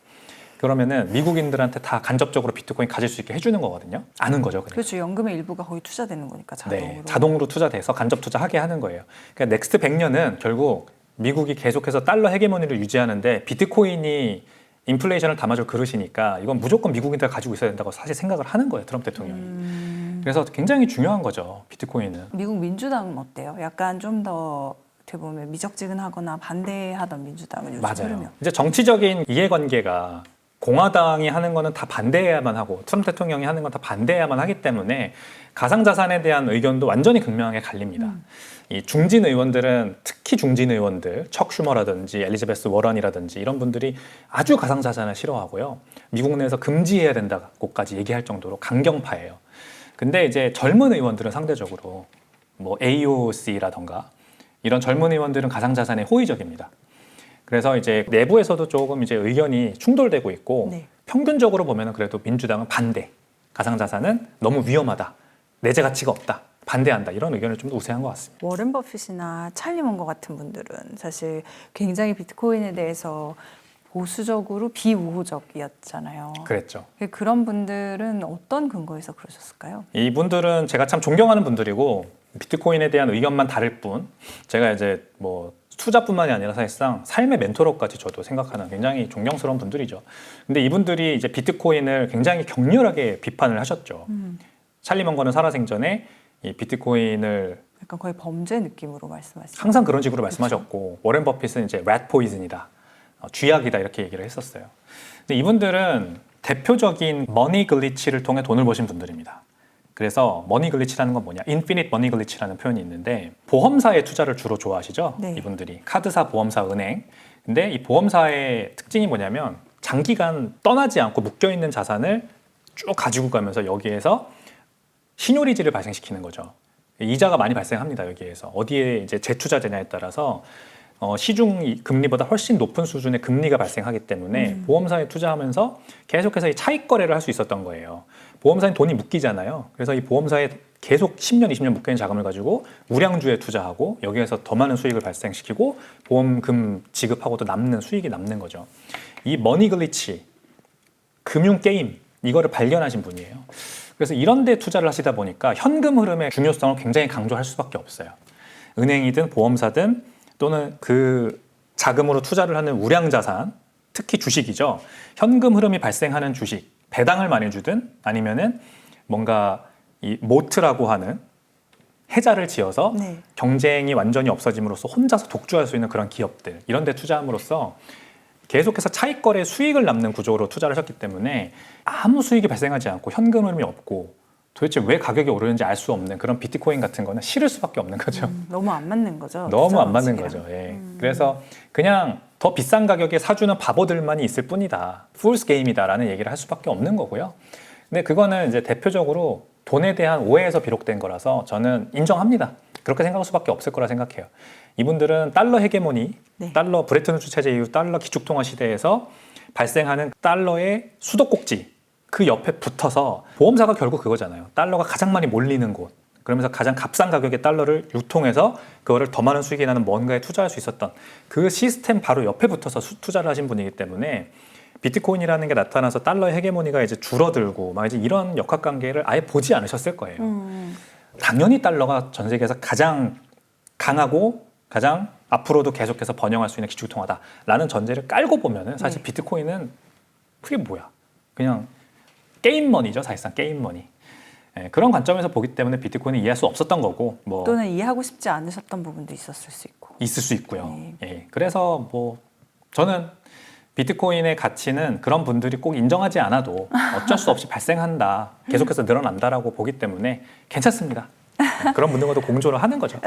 A: 그러면은 미국인들한테 다 간접적으로 비트코인 가질 수 있게 해주는 거거든요. 아는 거죠. 그러니까.
B: 그렇죠. 연금의 일부가 거기 투자되는 거니까 자동으로.
A: 네, 자동으로 투자돼서 간접 투자하게 하는 거예요. 그러니까 넥스트 100년은 결국 미국이 계속해서 달러 헤게모니를 유지하는데 비트코인이 인플레이션을 담아줄 그릇이니까 이건 무조건 미국인들 가지고 있어야 된다고 사실 생각을 하는 거예요. 트럼프 대통령이. 그래서 굉장히 중요한 거죠. 비트코인은.
B: 미국 민주당은 어때요? 약간 좀 더 어떻게 보면 미적지근하거나 반대하던 민주당은 요즘 흐름이
A: 맞아요. 이제 정치적인 이해관계가 공화당이 하는 거는 다 반대해야만 하고 트럼프 대통령이 하는 건 다 반대해야만 하기 때문에 가상자산에 대한 의견도 완전히 극명하게 갈립니다. 이 중진 의원들은 특히 중진 의원들, 척 슈머라든지 엘리자베스 워런이라든지 이런 분들이 아주 가상자산을 싫어하고요. 미국 내에서 금지해야 된다고까지 얘기할 정도로 강경파예요. 근데 이제 젊은 의원들은 상대적으로 뭐 AOC라던가 이런 젊은 의원들은 가상자산에 호의적입니다. 그래서 이제 내부에서도 조금 이제 의견이 충돌되고 있고
B: 네.
A: 평균적으로 보면은 그래도 민주당은 반대. 가상자산은 너무 위험하다. 내재 가치가 없다. 반대한다. 이런 의견을 좀 더 우세한 것 같습니다.
B: 워렌 버핏이나 찰리 먼거 같은 분들은 사실 굉장히 비트코인에 대해서 보수적으로 비우호적이었잖아요.
A: 그랬죠.
B: 그런 분들은 어떤 근거에서 그러셨을까요?
A: 이분들은 제가 참 존경하는 분들이고 비트코인에 대한 의견만 다를 뿐 제가 이제 뭐 투자뿐만이 아니라 사실상 삶의 멘토로까지 저도 생각하는 굉장히 존경스러운 분들이죠. 근데 이분들이 이제 비트코인을 굉장히 격렬하게 비판을 하셨죠. 찰리 먼거는 살아생전에 이 비트코인을
B: 약간 거의 범죄 느낌으로 말씀하시죠.
A: 항상 그런 식으로 말씀하셨고 워렌 버핏은 이제 rat poison이다, 쥐약이다 이렇게 얘기를 했었어요. 근데 이분들은 대표적인 머니 글리치를 통해 돈을 버신 분들입니다. 그래서 머니 글리치라는 건 뭐냐? 인피니트 머니 글리치라는 표현이 있는데 보험사에 투자를 주로 좋아하시죠?
B: 네.
A: 이분들이 카드사, 보험사, 은행. 근데 이 보험사의 특징이 뭐냐면 장기간 떠나지 않고 묶여 있는 자산을 쭉 가지고 가면서 여기에서 신효리지를 발생시키는 거죠. 이자가 많이 발생합니다. 여기에서 어디에 이제 재투자되냐에 따라서 시중 금리보다 훨씬 높은 수준의 금리가 발생하기 때문에 보험사에 투자하면서 계속해서 이 차익 거래를 할 수 있었던 거예요. 보험사엔 돈이 묶이잖아요. 그래서 이 보험사에 계속 10년, 20년 묶여있는 자금을 가지고 우량주에 투자하고 여기에서 더 많은 수익을 발생시키고 보험금 지급하고도 남는 수익이 남는 거죠. 이 머니 글리치, 금융 게임 이거를 발견하신 분이에요. 그래서 이런 데 투자를 하시다 보니까 현금 흐름의 중요성을 굉장히 강조할 수밖에 없어요. 은행이든 보험사든 또는 그 자금으로 투자를 하는 우량자산, 특히 주식이죠. 현금 흐름이 발생하는 주식, 배당을 많이 주든 아니면은 뭔가 이 모트라고 하는 해자를 지어서
B: 네.
A: 경쟁이 완전히 없어짐으로써 혼자서 독주할 수 있는 그런 기업들, 이런 데 투자함으로써 계속해서 차익 거래 수익을 남는 구조로 투자를 하셨기 때문에 아무 수익이 발생하지 않고 현금 흐름이 없고 도대체 왜 가격이 오르는지 알 수 없는 그런 비트코인 같은 거는 싫을 수밖에 없는 거죠.
B: 너무 안 맞는 거죠.
A: 너무 안 맞는
B: 방식이랑.
A: 거죠. 예. 그래서 그냥 더 비싼 가격에 사주는 바보들만이 있을 뿐이다. 풀스 게임이다라는 얘기를 할 수밖에 없는 거고요. 근데 그거는 이제 대표적으로 돈에 대한 오해에서 비롯된 거라서 저는 인정합니다. 그렇게 생각할 수밖에 없을 거라 생각해요. 이분들은 달러 헤게모니,
B: 네.
A: 달러 브레튼 우드 체제 이후 달러 기축통화 시대에서 발생하는 달러의 수도꼭지 그 옆에 붙어서 보험사가 결국 그거잖아요. 달러가 가장 많이 몰리는 곳. 그러면서 가장 값싼 가격의 달러를 유통해서 그거를 더 많은 수익이 나는 뭔가에 투자할 수 있었던 그 시스템 바로 옆에 붙어서 투자를 하신 분이기 때문에 비트코인이라는 게 나타나서 달러의 헤게모니가 이제 줄어들고 막 이제 이런 역학관계를 아예 보지 않으셨을 거예요. 당연히 달러가 전 세계에서 가장 강하고 가장 앞으로도 계속해서 번영할 수 있는 기축통화다라는 전제를 깔고 보면은 사실 비트코인은 그게 뭐야? 그냥 게임머니죠, 사실상 게임머니. 예, 그런 관점에서 보기 때문에 비트코인을 이해할 수 없었던 거고, 뭐
B: 또는 이해하고 싶지 않으셨던 부분도 있었을 수 있고.
A: 있을 수 있고요.
B: 네.
A: 예, 그래서 뭐 저는 비트코인의 가치는 그런 분들이 꼭 인정하지 않아도 어쩔 수 없이 발생한다, 계속해서 늘어난다라고 보기 때문에 괜찮습니다. 예, 그런 분들과도 공조를 하는 거죠.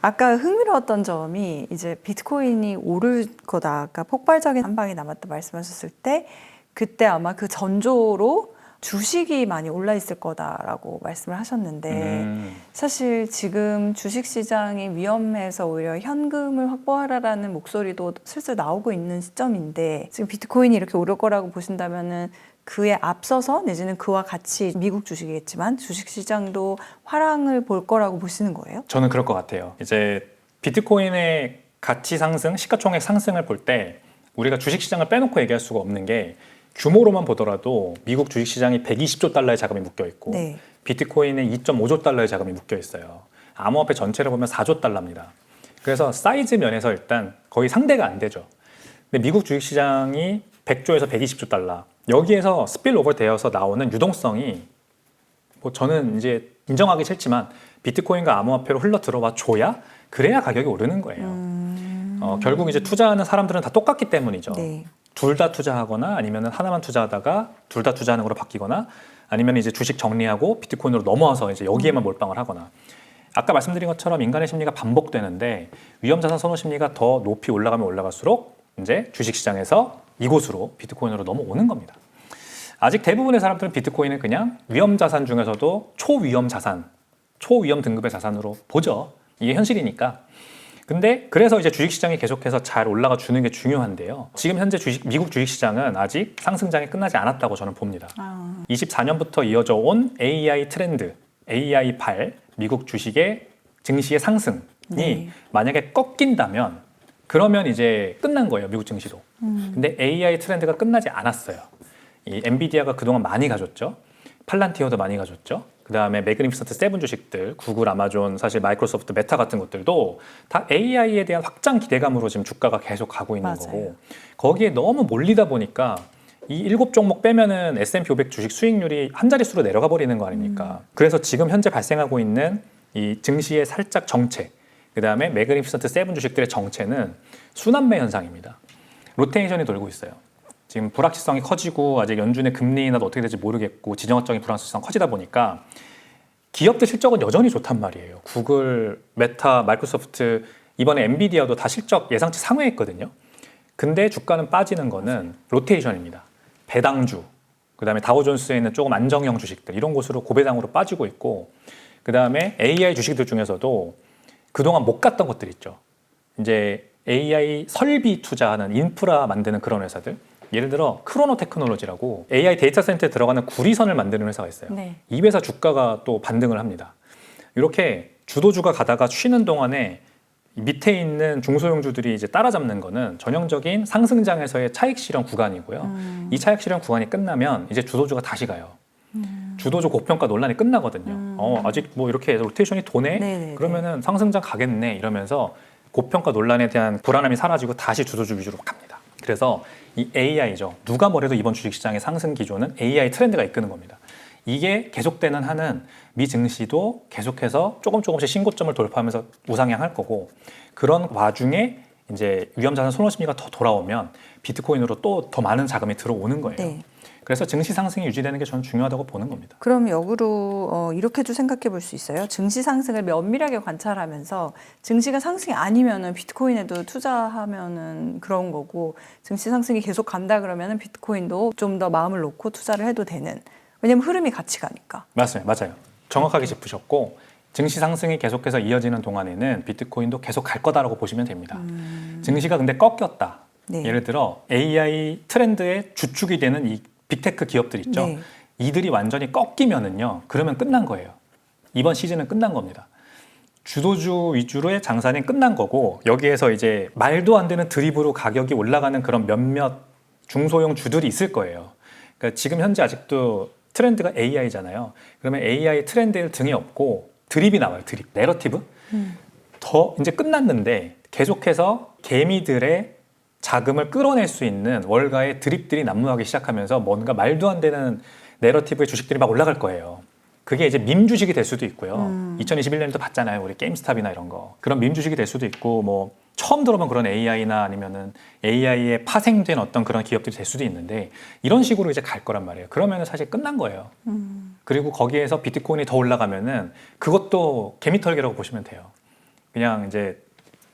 B: 아까 흥미로웠던 점이 이제 비트코인이 오를 거다. 아까 폭발적인 한 방이 남았다 말씀하셨을 때 그때 아마 그 전조로 주식이 많이 올라 있을 거다라고 말씀을 하셨는데 사실 지금 주식시장이 위험해서 오히려 현금을 확보하라라는 목소리도 슬슬 나오고 있는 시점인데 지금 비트코인이 이렇게 오를 거라고 보신다면은 그에 앞서서 내지는 그와 같이 미국 주식이겠지만 주식시장도 화랑을 볼 거라고 보시는 거예요?
A: 저는 그럴 것 같아요. 이제 비트코인의 가치 상승, 시가총액 상승을 볼 때 우리가 주식시장을 빼놓고 얘기할 수가 없는 게 규모로만 보더라도 미국 주식시장이 120조 달러의 자금이 묶여 있고
B: 네.
A: 비트코인에 2.5조 달러의 자금이 묶여 있어요. 암호화폐 전체를 보면 4조 달러입니다. 그래서 사이즈 면에서 일단 거의 상대가 안 되죠. 근데 미국 주식시장이 100조에서 120조 달러 여기에서 스필오버 되어서 나오는 유동성이 뭐 저는 이제 인정하기 싫지만 비트코인과 암호화폐로 흘러 들어와 줘야 그래야 가격이 오르는 거예요. 결국 이제 투자하는 사람들은 다 똑같기 때문이죠.
B: 네.
A: 둘 다 투자하거나 아니면 하나만 투자하다가 둘 다 투자하는 걸로 바뀌거나 아니면 이제 주식 정리하고 비트코인으로 넘어와서 이제 여기에만 몰빵을 하거나 아까 말씀드린 것처럼 인간의 심리가 반복되는데 위험자산 선호 심리가 더 높이 올라가면 올라갈수록 이제 주식시장에서 이곳으로 비트코인으로 넘어오는 겁니다. 아직 대부분의 사람들은 비트코인은 그냥 위험자산 중에서도 초위험 자산, 초위험 등급의 자산으로 보죠. 이게 현실이니까. 근데 그래서 이제 주식시장이 계속해서 잘 올라가 주는 게 중요한데요. 지금 현재 미국 주식시장은 아직 상승장이 끝나지 않았다고 저는 봅니다. 24년부터 이어져 온 AI 트렌드, AI8, 미국 주식의 증시의 상승이
B: 네.
A: 만약에 꺾인다면 그러면 이제 끝난 거예요, 미국 증시도. 근데 AI 트렌드가 끝나지 않았어요. 이 엔비디아가 그동안 많이 가졌죠. 팔란티어도 많이 가졌죠. 그 다음에 매그니피선트 세븐 주식들, 구글, 아마존, 사실 마이크로소프트, 메타 같은 것들도 다 AI에 대한 확장 기대감으로 지금 주가가 계속 가고 있는
B: 맞아요.
A: 거고 거기에 너무 몰리다 보니까 이 7종목 빼면은 S&P 500 주식 수익률이 한 자릿수로 내려가 버리는 거 아닙니까? 그래서 지금 현재 발생하고 있는 이 증시의 살짝 정체, 그 다음에 매그니피선트 세븐 주식들의 정체는 순환매 현상입니다. 로테이션이 돌고 있어요. 지금 불확실성이 커지고 아직 연준의 금리 인하도 어떻게 될지 모르겠고 지정학적인 불확실성 커지다 보니까 기업들 실적은 여전히 좋단 말이에요. 구글, 메타, 마이크로소프트 이번에 엔비디아도 다 실적 예상치 상회했거든요. 근데 주가는 빠지는 거는 로테이션입니다. 배당주, 그다음에 다우존스에 있는 조금 안정형 주식들 이런 곳으로 고배당으로 빠지고 있고 그다음에 AI 주식들 중에서도 그동안 못 갔던 것들 있죠. 이제 AI 설비 투자하는 인프라 만드는 그런 회사들 예를 들어 크로노 테크놀로지라고 AI 데이터 센터에 들어가는 구리선을 만드는 회사가 있어요.
B: 네.
A: 이 회사 주가가 또 반등을 합니다. 이렇게 주도주가 가다가 쉬는 동안에 밑에 있는 중소형주들이 이제 따라잡는 거는 전형적인 상승장에서의 차익 실현 구간이고요. 이 차익 실현 구간이 끝나면 이제 주도주가 다시 가요. 주도주 고평가 논란이 끝나거든요. 아직 뭐 이렇게 로테이션이 도네?
B: 네네네.
A: 그러면은 상승장 가겠네 이러면서 고평가 논란에 대한 불안함이 사라지고 다시 주도주 위주로 갑니다. 그래서 이 AI죠. 누가 뭐래도 이번 주식시장의 상승 기조는 AI 트렌드가 이끄는 겁니다. 이게 계속되는 한은 미 증시도 계속해서 조금씩 신고점을 돌파하면서 우상향할 거고 그런 와중에 이제 위험자산 선호 심리가 더 돌아오면 비트코인으로 또 더 많은 자금이 들어오는 거예요.
B: 네.
A: 그래서 증시 상승이 유지되는 게 저는 중요하다고 보는 겁니다.
B: 그럼 역으로 이렇게도 생각해 볼 수 있어요. 증시 상승을 면밀하게 관찰하면서 증시가 상승이 아니면은 비트코인에도 투자하면은 그런 거고 증시 상승이 계속 간다 그러면은 비트코인도 좀 더 마음을 놓고 투자를 해도 되는. 왜냐면 흐름이 같이 가니까.
A: 맞습니다. 맞아요. 정확하게 짚으셨고 증시 상승이 계속해서 이어지는 동안에는 비트코인도 계속 갈 거다라고 보시면 됩니다. 증시가 근데 꺾였다.
B: 네.
A: 예를 들어 AI 트렌드의 주축이 되는 이 빅테크 기업들 있죠.
B: 네.
A: 이들이 완전히 꺾이면은요. 그러면 끝난 거예요. 이번 시즌은 끝난 겁니다. 주도주 위주로의 장사는 끝난 거고 여기에서 이제 말도 안 되는 드립으로 가격이 올라가는 그런 몇몇 중소형 주들이 있을 거예요. 그러니까 지금 현재 아직도 트렌드가 AI잖아요. 그러면 AI 트렌드를 등에 업고 드립이 나와요. 드립, 내러티브. 더 이제 끝났는데 계속해서 개미들의 자금을 끌어낼 수 있는 월가의 드립들이 난무하기 시작하면서 뭔가 말도 안 되는 내러티브의 주식들이 막 올라갈 거예요. 그게 이제 밈 주식이 될 수도 있고요. 2021년에도 봤잖아요. 우리 게임스탑이나 이런 거. 그런 밈 주식이 될 수도 있고 뭐 처음 들어본 그런 AI나 아니면은 AI에 파생된 어떤 그런 기업들이 될 수도 있는데 이런 식으로 이제 갈 거란 말이에요. 그러면은 사실 끝난 거예요. 그리고 거기에서 비트코인이 더 올라가면은 그것도 개미털기라고 보시면 돼요. 그냥 이제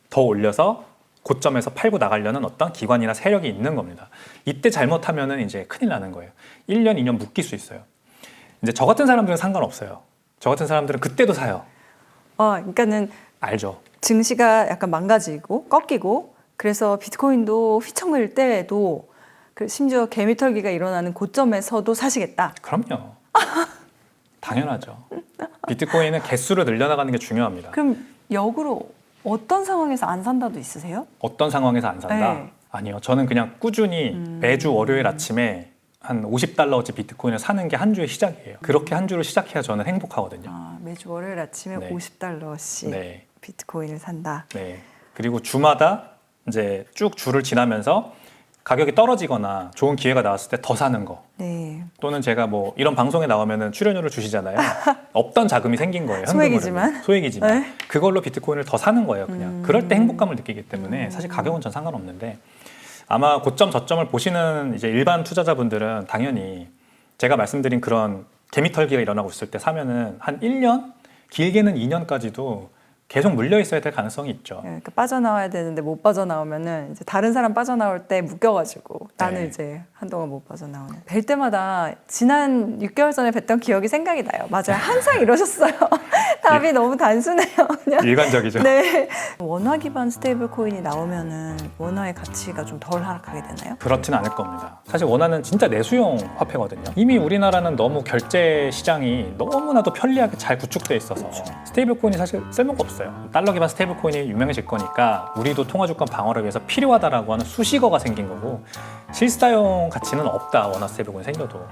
A: 더 올려서 고점에서 팔고 나가려는 어떤 기관이나 세력이 있는 겁니다. 이때 잘못하면은 이제 큰일 나는 거예요. 1년, 2년 묶일 수 있어요. 이제 저 같은 사람들은 상관없어요. 저 같은 사람들은 그때도 사요.
B: 그러니까는
A: 알죠.
B: 증시가 약간 망가지고 꺾이고 그래서 비트코인도 휘청일 때에도 그 심지어 개미털기가 일어나는 고점에서도 사시겠다.
A: 그럼요. 당연하죠. 비트코인은 개수를 늘려나가는 게 중요합니다.
B: 그럼 역으로 어떤 상황에서 안 산다도 있으세요?
A: 어떤 상황에서 안 산다?
B: 네.
A: 아니요. 저는 그냥 꾸준히 매주 월요일 아침에 한 50달러어치 비트코인을 사는 게 한 주의 시작이에요. 그렇게 한 주를 시작해야 저는 행복하거든요.
B: 아, 매주 월요일 아침에
A: 네.
B: 50달러씩
A: 네.
B: 비트코인을 산다.
A: 네. 그리고 주마다 이제 쭉 주를 지나면서 가격이 떨어지거나 좋은 기회가 나왔을 때 더 사는 거.
B: 네.
A: 또는 제가 뭐 이런 방송에 나오면은 출연료를 주시잖아요. 없던 자금이 생긴 거예요.
B: 소액이지만.
A: 소액이지만
B: 네.
A: 그걸로 비트코인을 더 사는 거예요. 그냥 그럴 때 행복감을 느끼기 때문에 사실 가격은 전 상관없는데 아마 고점 저점을 보시는 이제 일반 투자자분들은 당연히 제가 말씀드린 그런 개미털기가 일어나고 있을 때 사면은 한 1년 길게는 2년까지도 계속 물려 있어야 될 가능성이 있죠.
B: 그러니까 빠져나와야 되는데 못 빠져나오면은 이제 다른 사람 빠져나올 때 묶여가지고 나는
A: 네.
B: 이제 한동안 못 빠져나오는. 뵐 때마다 지난 6개월 전에 뵀던 기억이 생각이 나요. 맞아요. 항상 이러셨어요. 답이 너무 단순해요. 그냥.
A: 일관적이죠.
B: 네. 원화 기반 스테이블 코인이 나오면은 원화의 가치가 좀 덜 하락하게 되나요?
A: 그렇진 않을 겁니다. 사실 원화는 진짜 내수용 화폐거든요. 이미 우리나라는 너무 결제 시장이 너무나도 편리하게 잘 구축돼 있어서 스테이블 코인이 사실 쓸모가 없어요. 달러 기반 스테이블 코인이 유명해질 거니까 우리도 통화 주권 방어를 위해서 필요하다라고 하는 수식어가 생긴 거고 실사용 가치는 없다. 원화 스테이블 코인 생겨도.